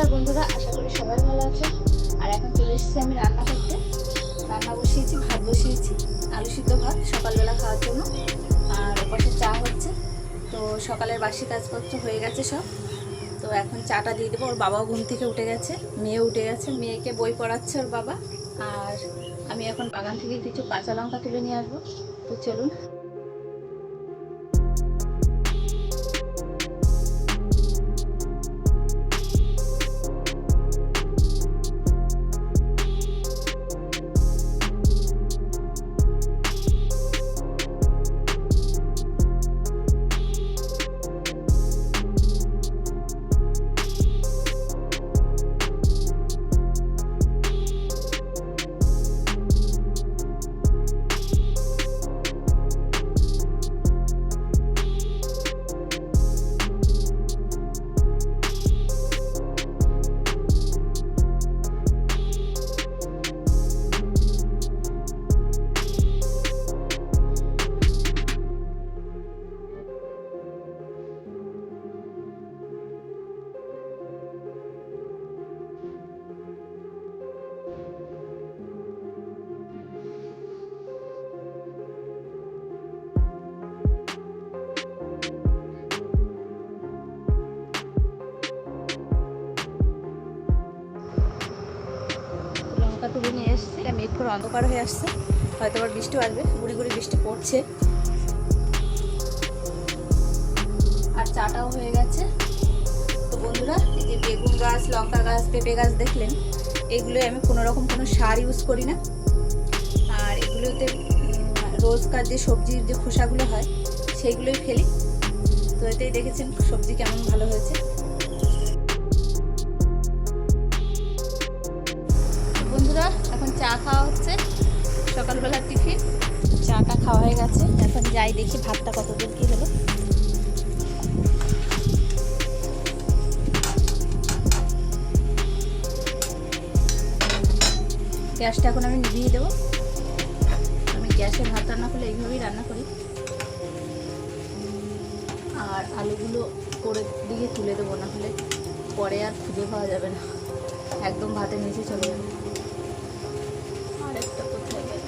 নমস্কার বন্ধুরা, আশা করি সবাই ভালো আছে। আর এখন চলে এসেছি আমি রান্না করতে। রান্না বসিয়েছি, ভাত বসিয়েছি, আলু সিদ্ধ ভাত সকালবেলা খাওয়ার জন্য। আর ওপাশে চা হচ্ছে। তো সকালের বাসি কাজপত্র হয়ে গেছে সব। তো এখন চাটা দিয়ে দেবো। ওর বাবাও ঘুম থেকে উঠে গেছে, মেয়ে উঠে গেছে, মেয়েকে বই পড়াচ্ছে ওর বাবা। আর আমি এখন বাগান থেকে কিছু কাঁচা লঙ্কা তুলে নিয়ে আসবো। তো চলুন। লঙ্কা তুলে নিয়ে এসেছি। মেঘ পুরো অন্ধকার হয়ে আসছে, হয়তো আবার বৃষ্টি আসবে। গুড়ি গুড়ি বৃষ্টি পড়ছে। আর চাটাও হয়ে গেছে। তো বন্ধুরা, এই যে বেগুন গাছ, লঙ্কা গাছ, পেঁপে গাছ দেখলেন, এগুলোই আমি কোনোরকম কোনো সার ইউজ করি না। আর এগুলোতে রোজকার যে সবজির যে খোসাগুলো হয় সেইগুলোই ফেলি। তো এতেই দেখেছেন সবজি কেমন ভালো হয়েছে। বন্ধুরা, এখন চা খাওয়া হচ্ছে, সকালবেলার টিফিন। চাটা খাওয়া হয়ে গেছে। এখন যাই দেখি ভাতটা কতদূর কি হলো। গ্যাসটা এখন আমি নিভিয়ে দেবো। আমি গ্যাসে ভাত রান্না করলে এইভাবেই রান্না করি। আর আলুগুলো করে দিয়ে তুলে দেবো, না হলে পরে আর খুঁজে পাওয়া যাবে না, একদম ভাতের নিচে চলে যাবে। আর একটা কোথায় গেল?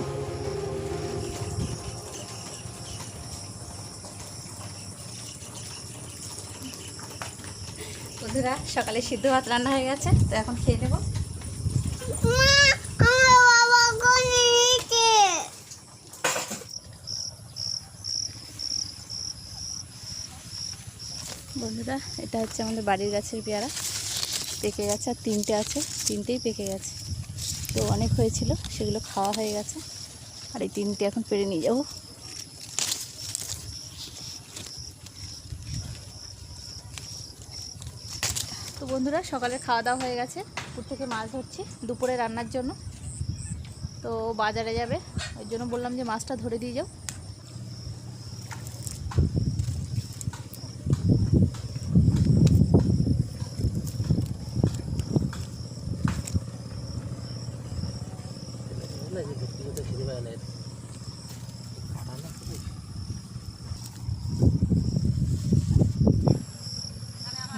বন্ধুরা, সকালে সিদ্ধ ভাত রান্না হয়ে গেছে, তো এখন খেয়ে নেবো। বন্ধুরা, এটা হচ্ছে আমাদের বাড়ির গাছের পেয়ারা, পেকে গেছে। আর তিনটে আছে, তিনটেই পেকে গেছে। তো অনেক হয়েছিল, সেগুলো খাওয়া হয়ে গেছে। আর এই তিনটে এখন পেড়ে নিয়ে যাবো। তো বন্ধুরা, সকালে খাওয়া দাওয়া হয়ে গেছে। পুকুর থেকে মাছ ধরছি দুপুরে রান্নার জন্য। তো বাজারে যাবে, ওই জন্য বললাম যে মাছটা ধরে দিয়ে যাও।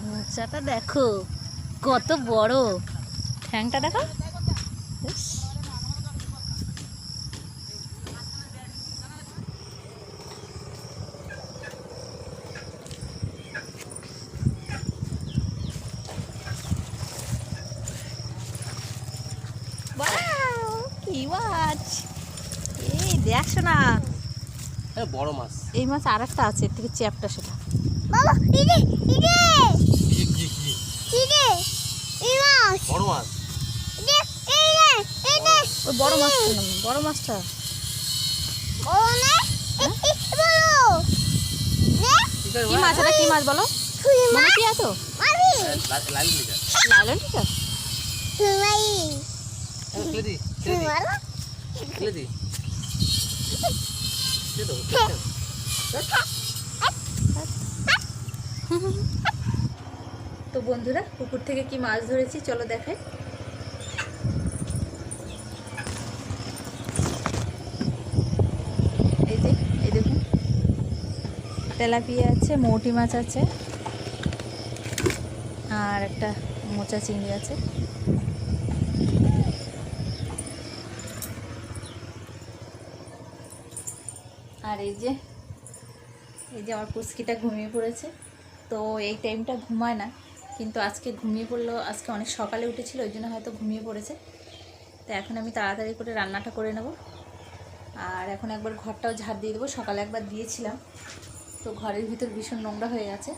মাছটা দেখো কত বড়, ঠ্যাংটা দেখো। কি মাছ এই দেখছো না? বড় মাছ। এই মাছ আর একটা আছে, এর থেকে চ্যাপটা সেটা। বড় মাছ। ওই বড় মাছটা না, বড় মাছটা। কি মাছ এটা? কি মাছ বলো? মনে কি আছে? লাইলন টিকা। তো বন্ধুরা, পুকুর থেকে কি মাছ ধরেছি চলো দেখাই। এই যে, এই দেখুন, তেলাপিয়া আছে, মৌটি মাছ আছে, আর একটা মোচা চিংড়ি আছে। আর এই যে আমার পুচকিটা ঘুমিয়ে পড়েছে। তো এই টাইমটা ঘুমায় না, কিন্তু আজকে ঘুমিয়ে পড়লো। আজকে অনেক সকালে উঠেছিল, ওই জন্য হয়তো ঘুমিয়ে পড়েছে। তো এখন আমি তাড়াতাড়ি করে রান্নাটা করে নেব। আর এখন একবার ঘরটাও ঝাড় দিয়ে দেবো, সকালে একবার দিয়েছিলাম, তো ঘরের ভিতর ভীষণ নোংরা হয়ে গেছে।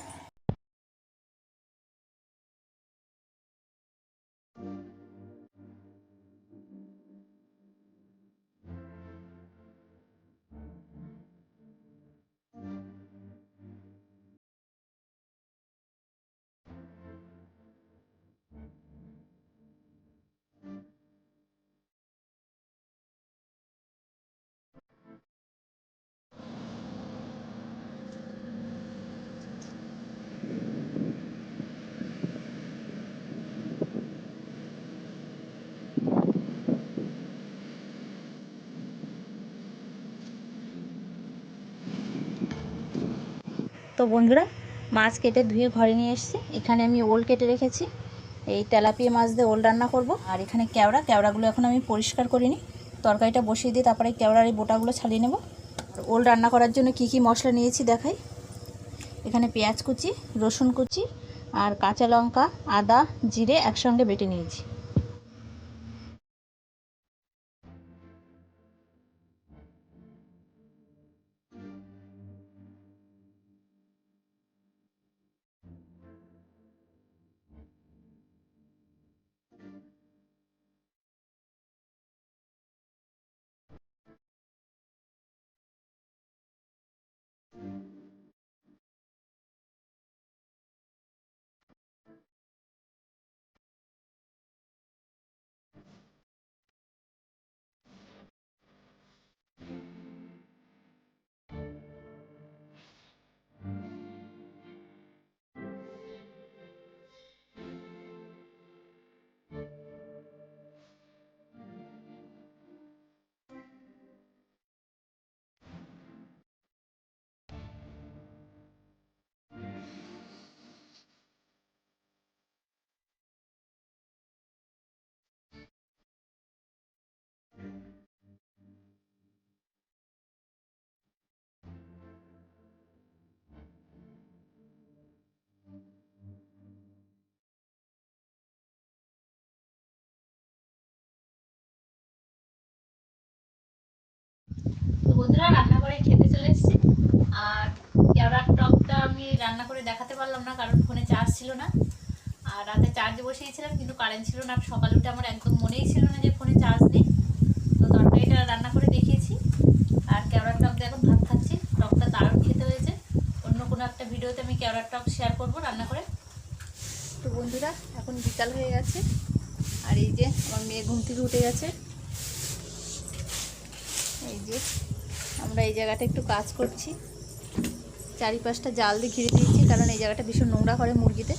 তো বন্ধুরা, মাছ কেটে ধুয়ে ঘরে নিয়ে এসেছি। এখানে আমি ওল কেটে রেখেছি, এই তেলাপিয়া মাছ দিয়ে ওল রান্না করব। আর এখানে কেওড়াগুলো এখন আমি পরিষ্কার করিনি, তরকারিটা বসিয়ে দিয়ে তারপরে কেওড়ার এই বোটাগুলো ছাড়িয়ে নেব। আর ওল রান্না করার জন্য কি কি মশলা নিয়েছি দেখাই। এখানে পেঁয়াজ কুচি, রসুন কুচি আর কাঁচা লঙ্কা, আদা, জিরে একসঙ্গে বেটে নিয়েছি। তো বন্ধুরা, রান্না করে খেতে চলে এসেছি। আর কেওড়ার টকটা আমি রান্না করে দেখাতে পারলাম না, কারণ ফোনে চার্জ ছিল না। আর রাতে চার্জে বসিয়েছিলাম, কিন্তু কারেন্ট ছিল না। সকালে উঠে আমার একদম মনেই ছিল না যে ফোনে চার্জ নেই। তো তরকারিটা রান্না করে দেখিয়েছি। আর কেওড়ার টক দিয়ে এখন ভাত খাচ্ছি। টকটা দারুণ খেতে হয়েছে। অন্য কোনো একটা ভিডিওতে আমি কেওড়ার টক শেয়ার করব রান্না করে। তো বন্ধুরা, এখন বিকাল হয়ে গেছে। আর এই যে আমার মেয়ে ঘুম থেকে উঠে গেছে। এই যে আমরা এই জায়গাটা একটু কাজ করছি, চারিপাশটা জাল দিয়ে ঘিরে দিয়েছি, কারণ এই জায়গাটা ভীষণ নোংরা করে মুরগিতে।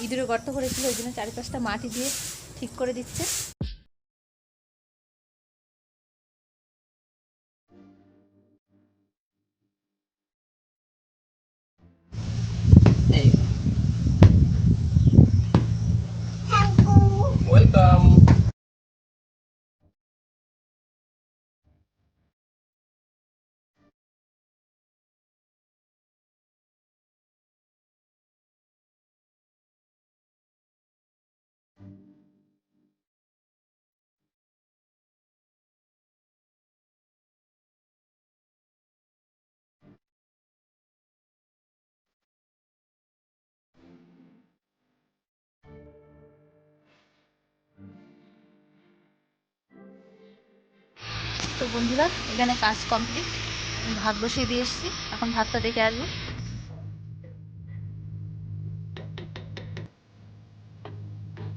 ইঁদুরে গর্ত করেছিল, ওই জন্য চারিপাশটা মাটি দিয়ে ঠিক করে দিচ্ছে। ওয়েলকাম। তো বন্ধুরা, এখানে কাজ কমপ্লিট। ভাত বসিয়ে দিয়ে এসেছি, এখন ভাতটা দেখে আসবো।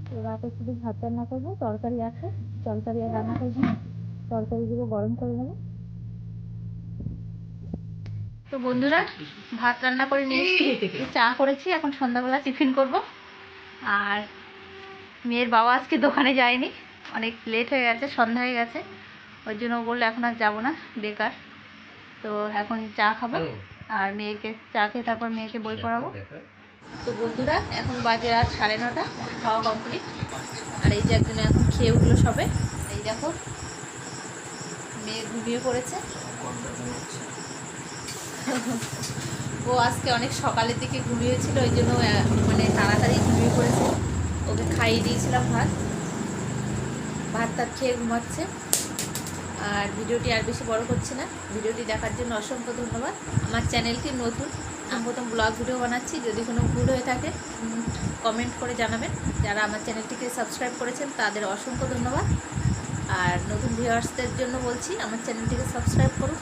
তো রাতে শুধু ভাত রান্না করবো, তরকারি আছে, তরকারি আর রান্না করবো। তরকারিগুলো গরম করে নেবো। তো বন্ধুরা, ভাত রান্না করে নিয়ে এসেছি, চা করেছি, এখন সন্ধ্যাবেলা টিফিন করব। আর মেয়ের বাবা আজকে দোকানে যায়নি, অনেক লেট হয়ে গেছে, সন্ধ্যা হয়ে গেছে। ওই জন্য বললো এখন আর যাবো না, বেকার। তো এখন চা খাবো, আর মেয়েকে চা খেয়ে তারপর মেয়েকে বই পড়াবো। তো বন্ধুরা এখন বাজে রাত 9:30, খাওয়া কমপ্লিট। আর এই যে একজন এখন খেয়ে উঠলো সবে। এই দেখো মেয়ে ঘুমিয়ে পড়েছে। ও আজকে অনেক সকালের দিকে ঘুমিয়েছিল, ওই জন্য মানে তাড়াতাড়ি ঘুমিয়ে পড়েছে। ওকে খাইয়ে দিয়েছিলাম ভাত খেয়ে ঘুমাচ্ছে। আর ভিডিওটি আর বেশি বড় করছি না, ভিডিওটি দেখার জন্য অসংখ্য ধন্যবাদ। আমার চ্যানেলটি নতুন, আমি প্রথম ব্লগ ভিডিও বানাচ্ছি, যদি কোনো ভুল হয়ে থাকে কমেন্ট করে জানাবেন। যারা আমার চ্যানেলটিকে সাবস্ক্রাইব করেছেন তাদের অসংখ্য ধন্যবাদ। আর নতুন ভিউয়ার্সদের জন্য বলছি আমার চ্যানেলটিকে সাবস্ক্রাইব করুন।